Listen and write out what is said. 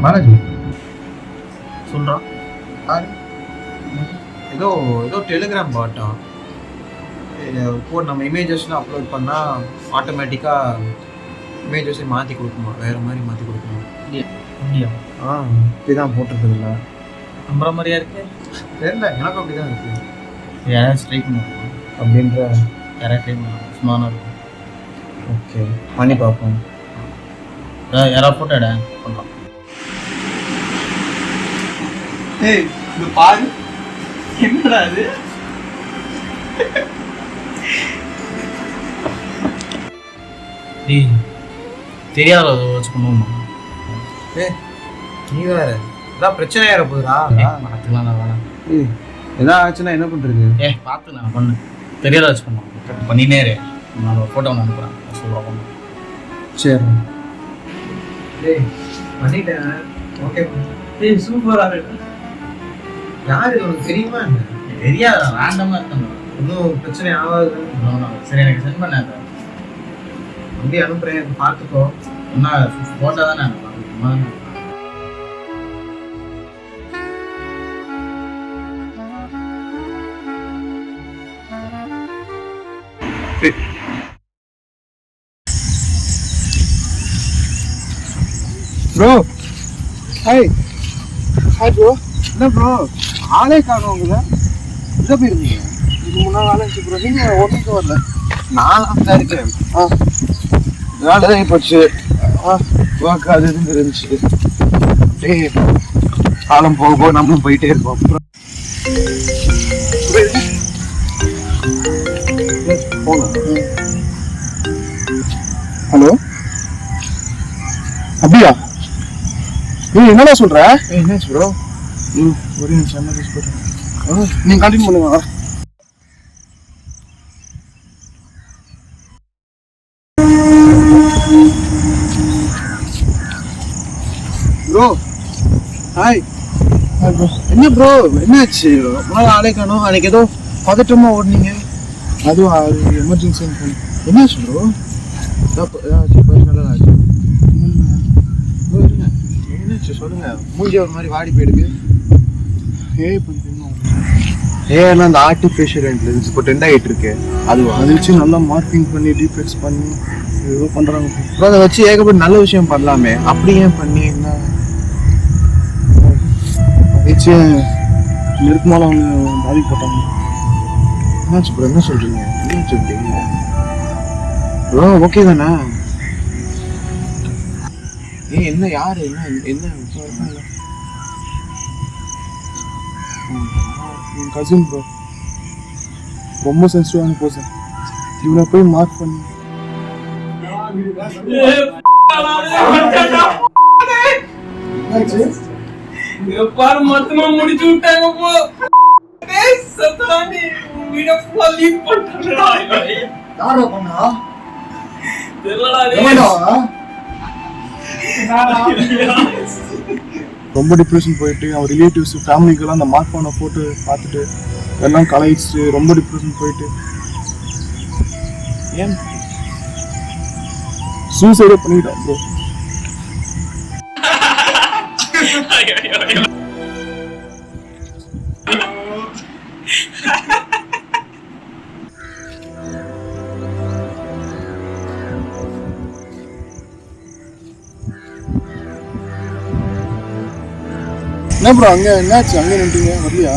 பாலாஜி சொல்கிறான். ஏதோ ஏதோ டெலிகிராம் பாட்டா இப்போ நம்ம இமேஜஸ்லாம் அப்லோட் பண்ணால் ஆட்டோமேட்டிக்காக இமேஜஸை மாற்றி கொடுக்குமா, வேறு மாதிரி மாற்றி கொடுக்குமா? அப்படியா? இப்படிதான் போட்டிருக்குதுல்ல. நம்புற மாதிரியா இருக்கு. தெரியல, எனக்கும் அப்படி தான் இருக்குது. யாராவது ட்ரை பண்ணுவோம் அப்படின்ற யாராவது ட்ரை பண்ணுவோம். சும்மா இருக்கும். ஓகே, பண்ணி பார்ப்போம். யாராவது ஃபோட்டோ எட பண்ணலாம். ஏய் இது பாரு, என்னடா அது? தெரியாத வச்சு பண்ணுவோமா? நீ வேற ஏதாவது பிரச்சனை ஏற போகுதுடா. பார்த்துக்கலாம் வேணாம். எதாவது ஆச்சுன்னா என்ன பண்ணுறது? பார்த்து நான் பண்ணு. தெரியாத வச்சு பண்ணுவோம். பண்ணினே இரு. நான் ஃபோட்டோ ஒன்று அனுப்புகிறேன், சொல்லுவாங்க. சரி பண்ணிட்டேன். ஓகே சூப்பராக இருக்கு. யார் இது உனக்கு தெரியுமா? என்ன தெரியாத ரேண்டமாக இருக்கணும். ஒன்றும் பிரச்சனை ஆகாது. சரி, எனக்கு சென்ட் பண்ண அப்படியே அனுப்புகிறேன், பார்த்துக்கோ. என்ன ஃபோட்டோ தானே அனுப்புகிறேன். Bro hi. Hi bro. என்ன ப்ரோ ஆளே காணும் உங்களை? எங்கே போயிருந்தீங்க? இது முன்னாள் ஆளே இருந்துச்சு ப்ரோ. நீங்கள் ஒன்றுக்கு வரல. நான் தான் இருக்கேன். வேலை தான் போச்சு. ஒர்க் அது இதுன்னு இருந்துச்சு. டேய் காலம் போக போக நம்மளும் போயிட்டே இருக்கோம். ஹலோ, அப்படியா? என்னடா சொல்ற? என்னாச்சு ப்ரோ? ஒரு நிமிஷம் நீங்க கண்டினியூ பண்ணுங்க. Bro hi. என்ன ப்ரோ என்னாச்சு? உங்களால் ஆளே காணும். அன்னைக்கு ஏதோ பதட்டமா ஓடுனீங்க. அதுவும் அது எமர்ஜென்சி. என்னாச்சு ப்ரோ? பர்சனலாக ஆச்சு. என்னாச்சு சொல்லுங்க. மூஞ்சி ஒரு மாதிரி வாடி போயிடுது. ஏன்னா அந்த ஆர்டிஃபிஷியல் இன்டெலிஜென்ஸ் இப்போ ட்ரெண்ட் ஆகிட்டு இருக்கு. அது வச்சு நல்லா மார்க்கிங் பண்ணி டீஃபெக்ட்ஸ் பண்ணி ஏதோ பண்ணுறாங்க. அப்புறம் அதை வச்சு ஏகப்பட்ட நல்ல விஷயம் பண்ணலாமே. அப்படி ஏன் பண்ணி என்ன வச்சு நெருக்கமான அவங்க பாதிக்கப்பட்டாங்க. என்னாச்சு ப்ரோ? என்ன சொல்கிறீங்க? என்னாச்சு இப்படி ப்ரோ? ஓகே தானே? என்ன யார் என்ன என்ன என் கசின் ப்ரோ. ரொம்ப சென்சிட்டிவான பர்சன். இவனை போய் மார்க் பண்ணி பாரு மொத்தமா முடிச்சு விட்டாங்க போ. சத்தானி வீடியோ ஃபுல்லா லீக் பண்ணிட்டாங்க. யாரோ பண்ணா? தெரியலடா. ரொம்ப டிப்ரெஷன் போயிட்டு அவன் ரிலேட்டிவ்ஸ் ஃபேமிலிக்கெல்லாம் அந்த மார்க் பண்ண போட்டு பார்த்துட்டு எல்லாம் கலாய்ச்சிட்டு ரொம்ப டிப்ரெஷன் போயிட்டு ஏன் சூசைடே பண்ணிட்டான் ப்ரோ. என்ன ப்ரோ அங்கே என்னாச்சு? அங்கே நின்றுங்க வரலையா?